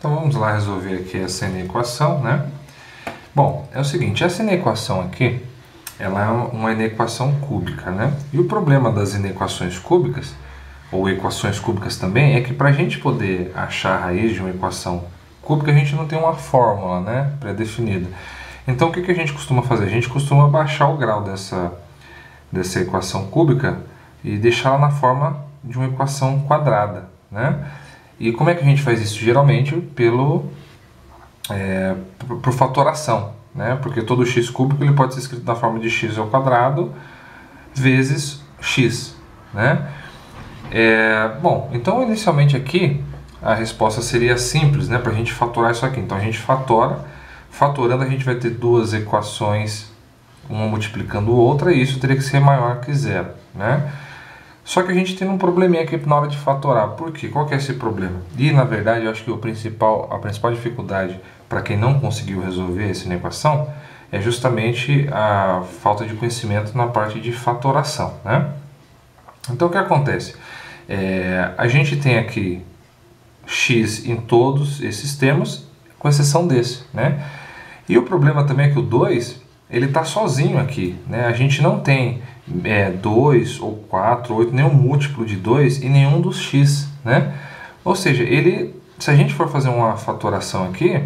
Então vamos lá resolver aqui essa inequação, né? Bom, é o seguinte, essa inequação aqui, ela é uma inequação cúbica, né? E o problema das inequações cúbicas, ou equações cúbicas também, é que para a gente poder achar a raiz de uma equação cúbica, a gente não tem uma fórmula, né, pré-definida. Então o que a gente costuma fazer? A gente costuma baixar o grau dessa equação cúbica e deixá-la na forma de uma equação quadrada, né? E como é que a gente faz isso? Geralmente por fatoração, né? Porque todo x cúbico ele pode ser escrito na forma de x ao quadrado vezes x, né? Bom, então inicialmente aqui a resposta seria simples, né? Para a gente fatorar isso aqui. Então a gente fatorando a gente vai ter duas equações, uma multiplicando outra, e isso teria que ser maior que zero, né? Só que a gente tem um probleminha aqui na hora de fatorar. Por quê? Qual que é esse problema? E na verdade eu acho que a principal dificuldade para quem não conseguiu resolver essa equação é justamente a falta de conhecimento na parte de fatoração, né? Então o que acontece? A gente tem aqui x em todos esses termos, com exceção desse, né? E o problema também é que o 2 ele está sozinho aqui, né? A gente não tem 2 ou 4, 8, nenhum múltiplo de 2 e nenhum dos x, né? Ou seja, se a gente for fazer uma fatoração aqui,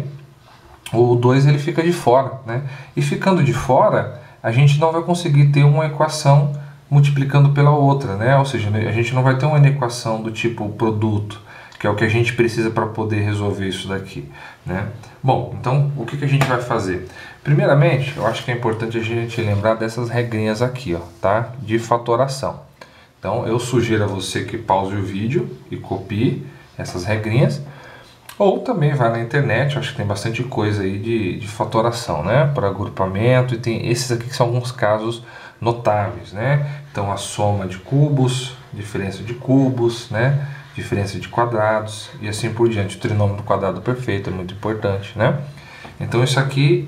o 2 ele fica de fora, né? E ficando de fora, a gente não vai conseguir ter uma equação multiplicando pela outra, né? Ou seja, a gente não vai ter uma equação do tipo produto, que é o que a gente precisa para poder resolver isso daqui, né? Bom, então o que a gente vai fazer? Primeiramente, eu acho que é importante a gente lembrar dessas regrinhas aqui, ó, tá? De fatoração. Então eu sugiro a você que pause o vídeo e copie essas regrinhas, ou também vai na internet, acho que tem bastante coisa aí de fatoração, né? Para agrupamento, e tem esses aqui que são alguns casos notáveis, né? Então a soma de cubos, diferença de cubos, né? Diferença de quadrados e assim por diante. O trinômio do quadrado perfeito é muito importante, né? Então isso aqui,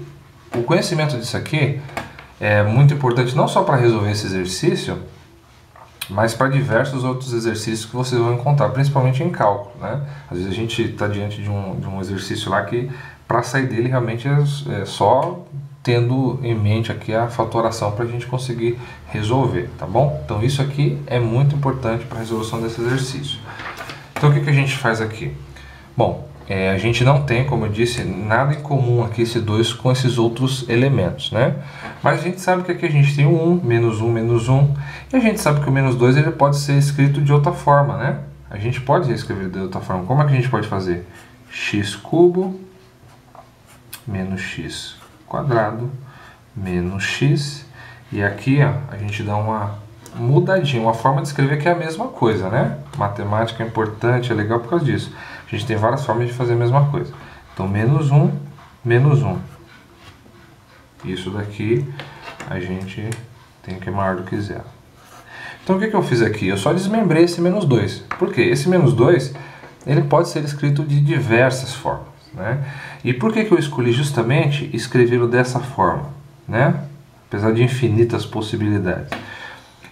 o conhecimento disso aqui é muito importante não só para resolver esse exercício, mas para diversos outros exercícios que vocês vão encontrar, principalmente em cálculo, né? Às vezes a gente está diante de um exercício lá que para sair dele realmente é só tendo em mente aqui a fatoração para a gente conseguir resolver, tá bom? Então isso aqui é muito importante para a resolução desse exercício. Então o que a gente faz aqui? Bom, a gente não tem, como eu disse, nada em comum aqui esse 2 com esses outros elementos, né? Mas a gente sabe que aqui a gente tem o 1, menos 1, e a gente sabe que o menos 2 ele pode ser escrito de outra forma, né? A gente pode reescrever de outra forma. Como é que a gente pode fazer? X cubo menos x quadrado menos x, e aqui ó, a gente dá uma mudadinha, uma forma de escrever que é a mesma coisa, né? Matemática é importante, é legal por causa disso. A gente tem várias formas de fazer a mesma coisa. Então, menos 1, menos 1. Isso daqui a gente tem que é maior do que zero. Então, o que eu fiz aqui? Eu só desmembrei esse menos 2. Por quê? Esse menos 2, ele pode ser escrito de diversas formas, né? E por que eu escolhi justamente escrevê-lo dessa forma, né? Apesar de infinitas possibilidades.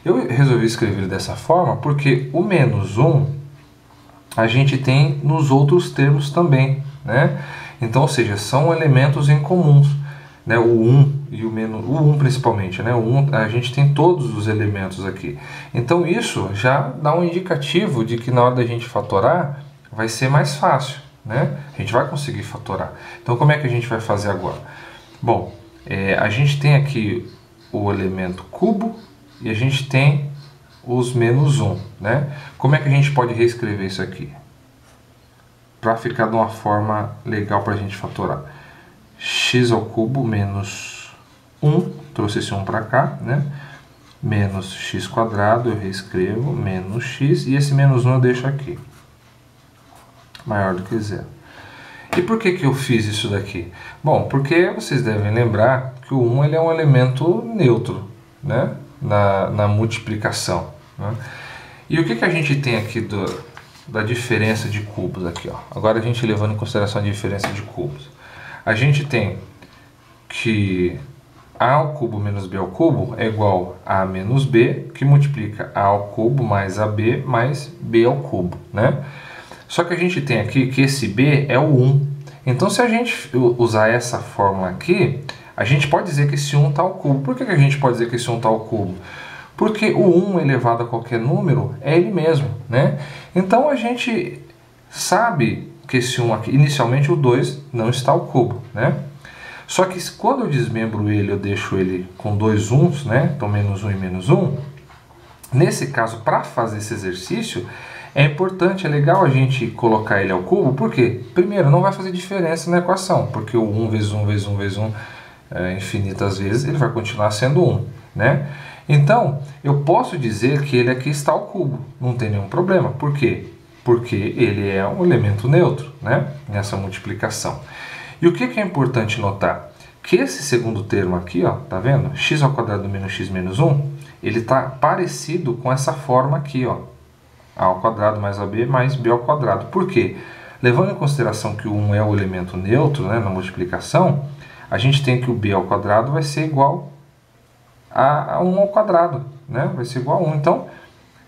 Eu resolvi escrever dessa forma porque o menos 1 a gente tem nos outros termos também, né? Então, ou seja, são elementos em comuns, né? O 1 e o menos, o 1 principalmente, né? O 1 a gente tem todos os elementos aqui. Então isso já dá um indicativo de que na hora da gente fatorar vai ser mais fácil, né? A gente vai conseguir fatorar. Então como é que a gente vai fazer agora? Bom, a gente tem aqui o elemento cubo e a gente tem os menos 1, né? Como é que a gente pode reescrever isso aqui? Para ficar de uma forma legal para a gente fatorar. X ao cubo menos 1, trouxe esse 1 para cá, né? Menos x quadrado, eu reescrevo, menos x, e esse menos 1 eu deixo aqui. Maior do que zero. E por que eu fiz isso daqui? Bom, porque vocês devem lembrar que o 1 ele é um elemento neutro, né? Na multiplicação, né? E o que a gente tem aqui da diferença de cubos aqui, ó? Agora a gente levando em consideração a diferença de cubos. A gente tem que a ao cubo menos b ao cubo é igual a menos b, que multiplica a ao cubo mais ab mais b ao cubo, né? Só que a gente tem aqui que esse b é o 1. Então, se a gente usar essa fórmula aqui, a gente pode dizer que esse 1 está ao cubo. Por que a gente pode dizer que esse 1 está ao cubo? Porque o 1 elevado a qualquer número é ele mesmo, né? Então, a gente sabe que esse 1 aqui, inicialmente o 2 não está ao cubo, né? Só que quando eu desmembro ele, eu deixo ele com dois 1's, né? Então, menos 1 e menos 1. Nesse caso, para fazer esse exercício, é importante, é legal a gente colocar ele ao cubo, porque, primeiro, não vai fazer diferença na equação, porque o 1 vezes 1 vezes 1 vezes 1, infinitas vezes, ele vai continuar sendo 1, né? Então, eu posso dizer que ele aqui está ao cubo, não tem nenhum problema. Por quê? Porque ele é um elemento neutro, né? Nessa multiplicação. E o que é importante notar? Que esse segundo termo aqui, ó, tá vendo? X ao quadrado menos x menos 1, ele está parecido com essa forma aqui, ó. A ao quadrado mais AB mais B ao quadrado. Por quê? Levando em consideração que o 1 é o elemento neutro, né, na multiplicação, a gente tem que o B ao quadrado vai ser igual a 1 ao quadrado, né? Vai ser igual a 1. Então,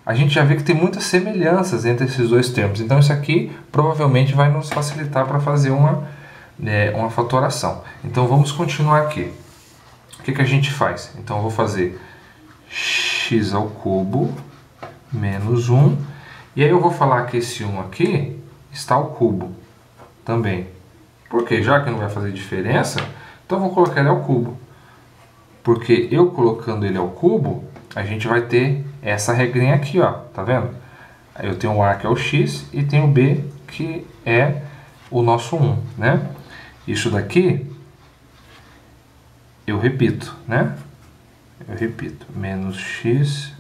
a gente já vê que tem muitas semelhanças entre esses dois termos. Então, isso aqui provavelmente vai nos facilitar para fazer uma fatoração. Então, vamos continuar aqui. O que a gente faz? Então, eu vou fazer x ao cubo menos 1. E aí eu vou falar que esse 1 aqui está ao cubo também. Por quê? Já que não vai fazer diferença, então eu vou colocar ele ao cubo. Porque eu colocando ele ao cubo, a gente vai ter essa regrinha aqui, ó. Tá vendo? Aí eu tenho o A, que é o x, e tenho o B, que é o nosso 1, né? Isso daqui, eu repito, né? Eu repito, menos x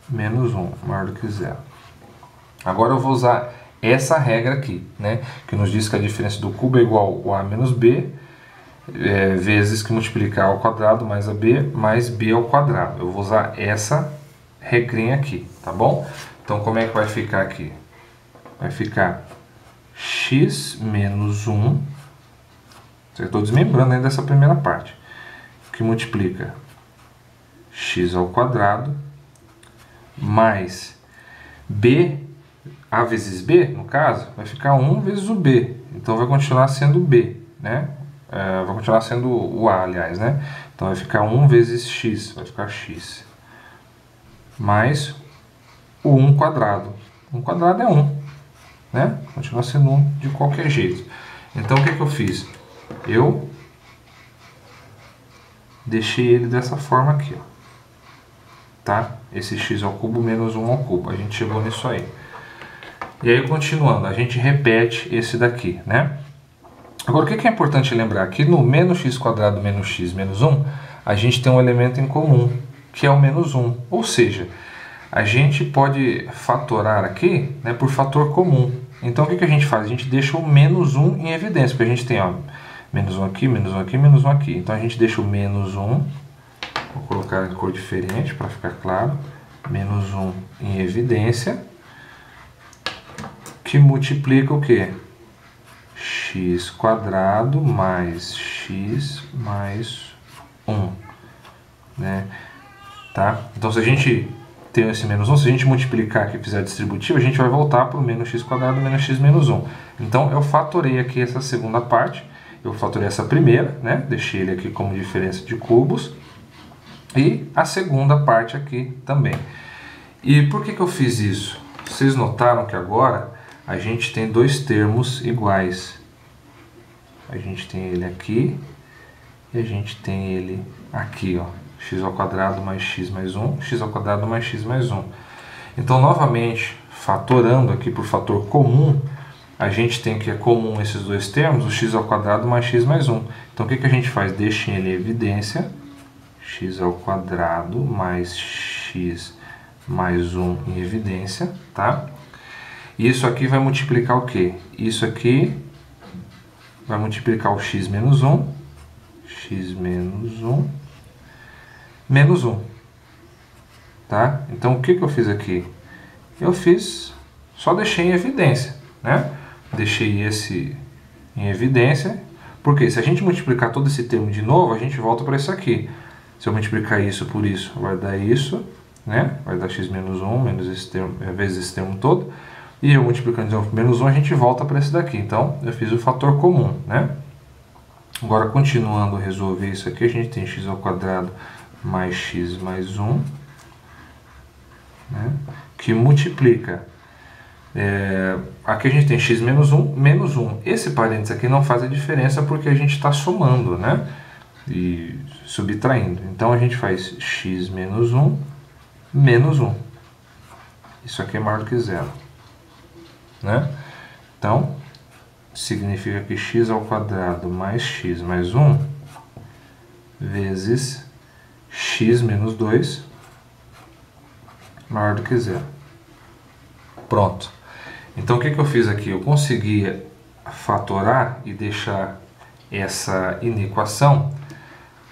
menos 1, maior do que 0. Agora eu vou usar essa regra aqui, né? Que nos diz que a diferença do cubo é igual a menos b, vezes que multiplicar ao quadrado mais ab mais b ao quadrado. Eu vou usar essa regrinha aqui, tá bom? Então, como é que vai ficar aqui? Vai ficar x menos 1, eu estou desmembrando ainda essa primeira parte, que multiplica x ao quadrado mais b, a vezes b, no caso, vai ficar 1 vezes o b. Então, vai continuar sendo b, né? Vai continuar sendo o a, aliás, né? Então, vai ficar 1 vezes x, vai ficar x. Mais o 1 quadrado. 1 quadrado é 1, né? Continua sendo 1 de qualquer jeito. Então, o que eu fiz? Eu deixei ele dessa forma aqui, ó. Tá? Esse x ao cubo menos 1 ao cubo. A gente chegou nisso aí. E aí, continuando, a gente repete esse daqui, né? Agora, o que é importante lembrar? Que no menos x quadrado menos x menos 1, a gente tem um elemento em comum, que é o menos 1. Ou seja, a gente pode fatorar aqui, né, por fator comum. Então, o que a gente faz? A gente deixa o menos 1 em evidência, porque a gente tem, ó, menos 1 aqui, menos 1 aqui, menos 1 aqui. Então, a gente deixa o menos 1, vou colocar em cor diferente para ficar claro, menos 1 em evidência, que multiplica o quê? X quadrado mais x mais 1, né? Tá? Então, se a gente tem esse menos 1, se a gente multiplicar aqui e fizer distributivo, a gente vai voltar para o menos x quadrado menos x menos 1. Então, eu fatorei aqui essa segunda parte, eu fatorei essa primeira, né? Deixei ele aqui como diferença de cubos, e a segunda parte aqui também. E por que eu fiz isso? Vocês notaram que agora a gente tem dois termos iguais. A gente tem ele aqui e a gente tem ele aqui, ó. X ao quadrado mais x mais 1, x ao quadrado mais x mais 1. Então, novamente, fatorando aqui por fator comum, a gente tem que é comum esses dois termos, o x ao quadrado mais x mais 1. Então, o que a gente faz? Deixa ele em evidência, x ao quadrado mais x mais 1 em evidência, tá? E isso aqui vai multiplicar o quê? Isso aqui vai multiplicar o x menos 1, x menos 1, menos 1, tá? Então, o que eu fiz aqui? Eu só deixei em evidência, né? Deixei esse em evidência, porque se a gente multiplicar todo esse termo de novo, a gente volta para isso aqui. Se eu multiplicar isso por isso, vai dar isso, né? Vai dar x menos 1, menos esse termo, vezes esse termo todo. E eu multiplicando de novo por menos 1, a gente volta para esse daqui. Então, eu fiz o fator comum, né? Agora, continuando a resolver isso aqui, a gente tem x ao quadrado mais x mais 1, né? Que multiplica. Aqui a gente tem x menos 1, menos 1. Esse parênteses aqui não faz a diferença porque a gente está somando, né? E subtraindo. Então, a gente faz x menos 1, menos 1. Isso aqui é maior do que zero, né? Então, significa que x ao quadrado mais x mais 1 vezes x menos 2 maior do que zero. Pronto. Então, o que eu fiz aqui? Eu consegui fatorar e deixar essa inequação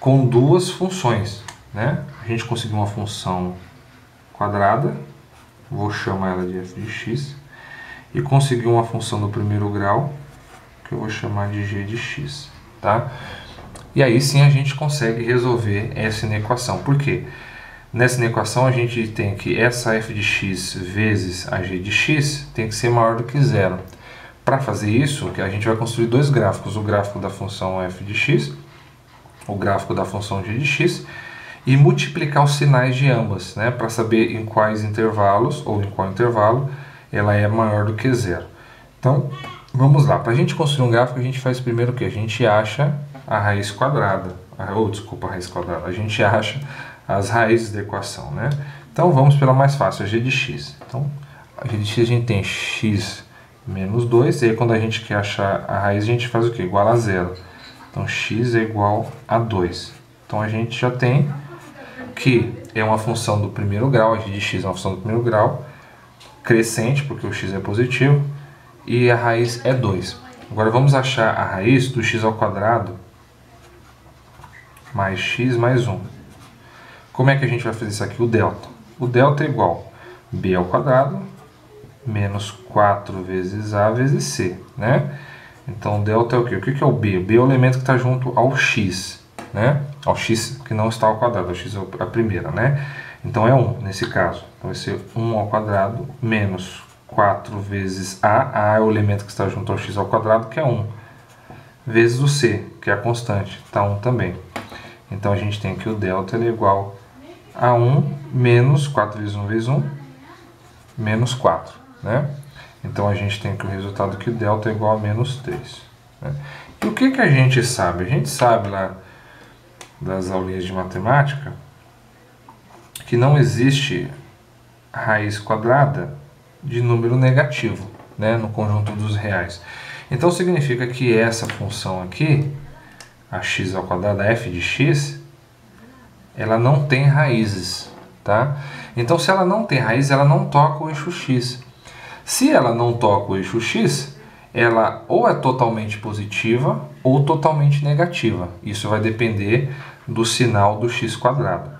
com duas funções, né? A gente conseguiu uma função quadrada, vou chamar ela de f de x, e consegui uma função do primeiro grau, que eu vou chamar de g de x, tá? E aí sim a gente consegue resolver essa inequação. Por quê? Nessa inequação a gente tem que essa f de x vezes a g de x tem que ser maior do que zero. Para fazer isso, a gente vai construir dois gráficos, o gráfico da função f de x, o gráfico da função g de x, e multiplicar os sinais de ambas, né, para saber em quais intervalos, ou em qual intervalo, ela é maior do que zero. Então, vamos lá. Para a gente construir um gráfico, a gente faz primeiro o quê? A gente acha a raiz quadrada, a raiz quadrada. A gente acha as raízes da equação, né? Então, vamos pela mais fácil, a g de x. Então, a g de x a gente tem x menos 2, e aí quando a gente quer achar a raiz, a gente faz o quê? Igual a zero. Então, x é igual a 2. Então, a gente já tem que é uma função do primeiro grau, a g de x é uma função do primeiro grau, crescente, porque o x é positivo, e a raiz é 2. Agora vamos achar a raiz do x ao quadrado mais x mais 1. Como é que a gente vai fazer isso aqui? O delta. O delta é igual a b ao quadrado menos 4 vezes a vezes c, né? Então, o delta é o quê? O que é o b? O b é o elemento que está junto ao x, né? Ao x que não está ao quadrado, ao x é a primeira, né? Então, é 1 nesse caso. Então, vai ser 1 ao quadrado menos 4 vezes a é o elemento que está junto ao x ao quadrado, que é 1, vezes o c, que é a constante, está 1 também. Então, a gente tem que o delta é igual a 1 menos 4 vezes 1 vezes 1, menos 4, né? Então, a gente tem que o resultado que o delta é igual a menos 3. Né? E o que a gente sabe? A gente sabe lá das aulinhas de matemática que não existe raiz quadrada de número negativo, né, no conjunto dos reais. Então, significa que essa função aqui, a x ao quadrado, a f de x, ela não tem raízes, tá? Então, se ela não tem raiz, ela não toca o eixo x. Se ela não toca o eixo x, ela ou é totalmente positiva ou totalmente negativa. Isso vai depender do sinal do x quadrado.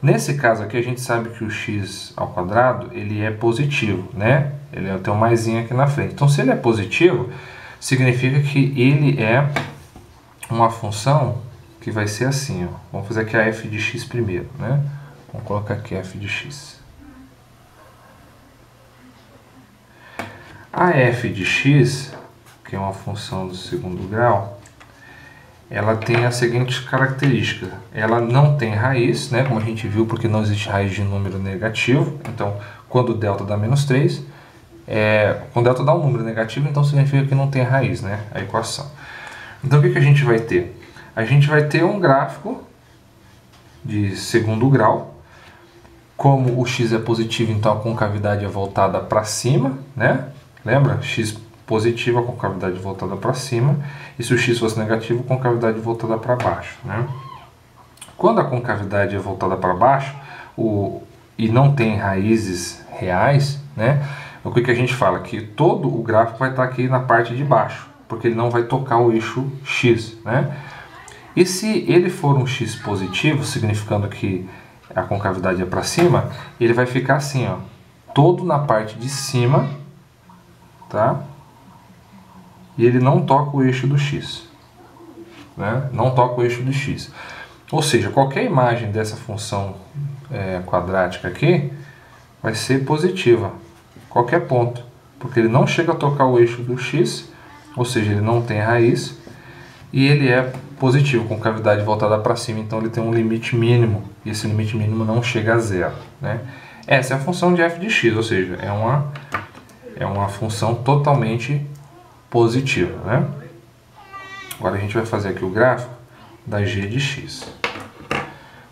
Nesse caso aqui, a gente sabe que o x ao quadrado ele é positivo, né? Ele tem um maisinho aqui na frente. Então, se ele é positivo, significa que ele é uma função que vai ser assim, ó. Vamos fazer aqui a f de x primeiro, né? Vamos colocar aqui a f de x. A f de x, que é uma função do segundo grau, ela tem a seguinte característica. Ela não tem raiz, né, como a gente viu, porque não existe raiz de número negativo. Então, quando o delta dá menos 3, quando o delta dá um número negativo, então significa que não tem raiz, né, a equação. Então, o que a gente vai ter? A gente vai ter um gráfico de segundo grau. Como o x é positivo, então a concavidade é voltada para cima, né? Lembra? X positivo, a concavidade voltada para cima. E se o x fosse negativo, a concavidade voltada para baixo, né? Quando a concavidade é voltada para baixo e não tem raízes reais, né? O que a gente fala? Que todo o gráfico vai estar aqui na parte de baixo, porque ele não vai tocar o eixo x, né? E se ele for um x positivo, significando que a concavidade é para cima, ele vai ficar assim, ó, todo na parte de cima, tá? E ele não toca o eixo do x, né? Não toca o eixo do x. Ou seja, qualquer imagem dessa função quadrática aqui vai ser positiva, qualquer ponto, porque ele não chega a tocar o eixo do x, ou seja, ele não tem raiz, e ele é positivo, com cavidade voltada para cima, então ele tem um limite mínimo, e esse limite mínimo não chega a zero, né? Essa é a função de f de x, ou seja, é uma função totalmente positiva, né? Agora a gente vai fazer aqui o gráfico da g de x.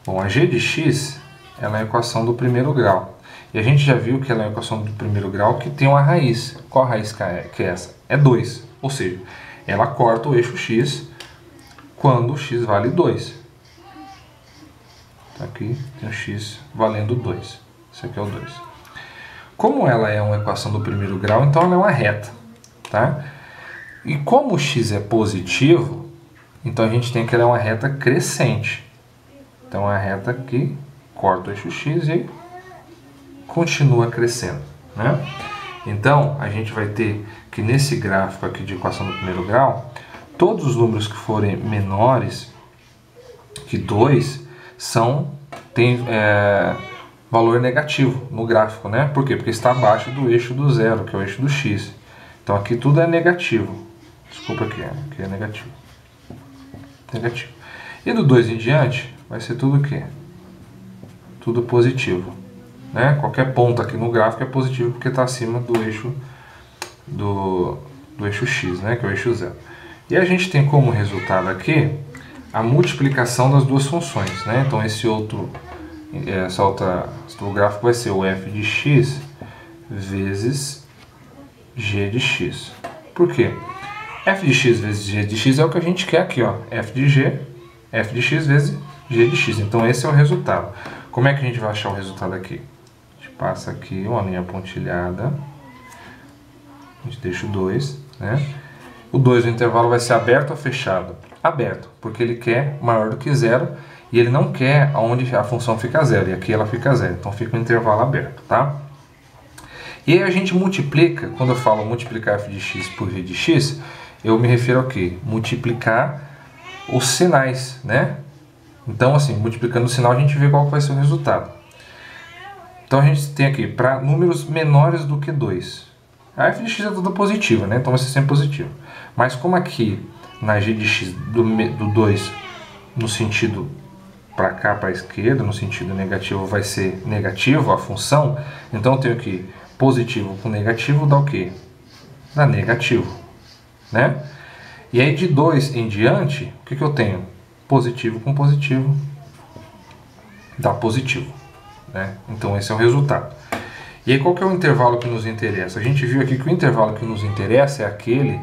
Bom, a g de x ela é a equação do primeiro grau. E a gente já viu que ela é a equação do primeiro grau que tem uma raiz. Qual a raiz que é essa? É 2. Ou seja, ela corta o eixo x quando o x vale 2. Tá aqui tem o x valendo 2. Esse aqui é o 2. Como ela é uma equação do primeiro grau, então ela é uma reta. Tá? E como o x é positivo, então a gente tem que ela é uma reta crescente. Então é uma reta que corta o eixo x e continua crescendo, né? Então a gente vai ter que nesse gráfico aqui de equação do primeiro grau, todos os números que forem menores que 2 têm valor negativo no gráfico, né? Por quê? Porque está abaixo do eixo do zero, que é o eixo do x. Então aqui tudo é negativo. Desculpa aqui é negativo. Negativo. E do 2 em diante vai ser tudo o quê? Tudo positivo. Né? Qualquer ponto aqui no gráfico é positivo porque está acima do eixo do eixo x, né? Que é o eixo zero. E a gente tem como resultado aqui a multiplicação das duas funções, né? Então o gráfico vai ser o f de x vezes g de x. Por quê? F de x vezes g de x é o que a gente quer aqui, ó. F de x vezes g de x. Então esse é o resultado. Como é que a gente vai achar o resultado aqui? A gente passa aqui uma linha pontilhada. A gente deixa o 2, né? O 2 no intervalo vai ser aberto ou fechado? Aberto, porque ele quer maior do que zero e ele não quer onde a função fica zero. E aqui ela fica zero, então fica um intervalo aberto, tá? E aí a gente multiplica, quando eu falo multiplicar f de x por g de x, eu me refiro ao quê? Multiplicar os sinais, né? Então, assim, multiplicando o sinal, a gente vê qual vai ser o resultado. Então, a gente tem aqui, para números menores do que 2. A f de x é toda positiva, né? Então, vai ser sempre positivo. Mas como aqui, na g de x do 2, no sentido para cá, para a esquerda, no sentido negativo, vai ser negativo a função, então eu tenho que positivo com negativo dá o quê? Dá negativo, né? E aí, de 2 em diante, o que eu tenho? Positivo com positivo dá positivo, né? Então esse é o resultado. E aí qual que é o intervalo que nos interessa? A gente viu aqui que o intervalo que nos interessa é aquele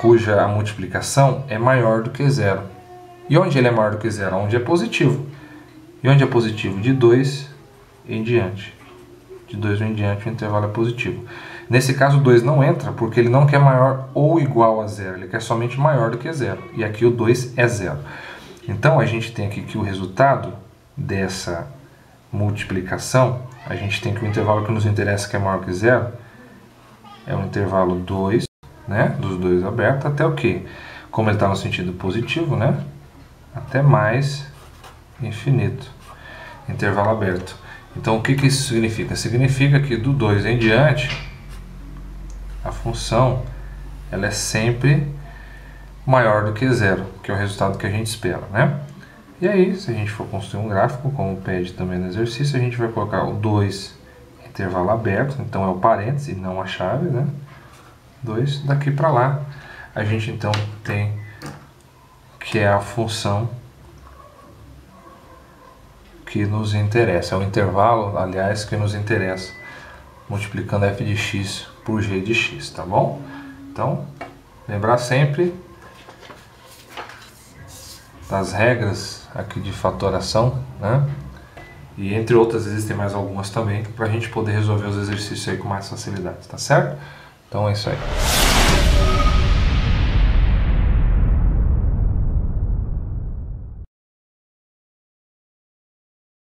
cuja a multiplicação é maior do que zero. E onde ele é maior do que zero? Onde é positivo. E onde é positivo? De 2 em diante. De 2 em diante o intervalo é positivo. Nesse caso o 2 não entra porque ele não quer maior ou igual a zero, ele quer somente maior do que zero. E aqui o 2 é zero. Então a gente tem aqui que o resultado dessa multiplicação, a gente tem que o intervalo que nos interessa, que é maior que zero, é o intervalo 2, né, dos dois abertos, até o quê? Como ele está no sentido positivo, né, até mais infinito. Intervalo aberto. Então o que isso significa? Significa que do 2 em diante, a função ela é sempre maior do que zero, que é o resultado que a gente espera, né? E aí, se a gente for construir um gráfico, como pede também no exercício, a gente vai colocar o 2 intervalo aberto, então é o parêntese, não a chave, né? 2, daqui para lá, a gente então tem que é a função que nos interessa, é o intervalo, aliás, que nos interessa, multiplicando f de x por g de x, tá bom? Então, lembrar sempre das regras aqui de fatoração, né? E entre outras existem mais algumas também, para a gente poder resolver os exercícios aí com mais facilidade, tá certo? Então é isso aí.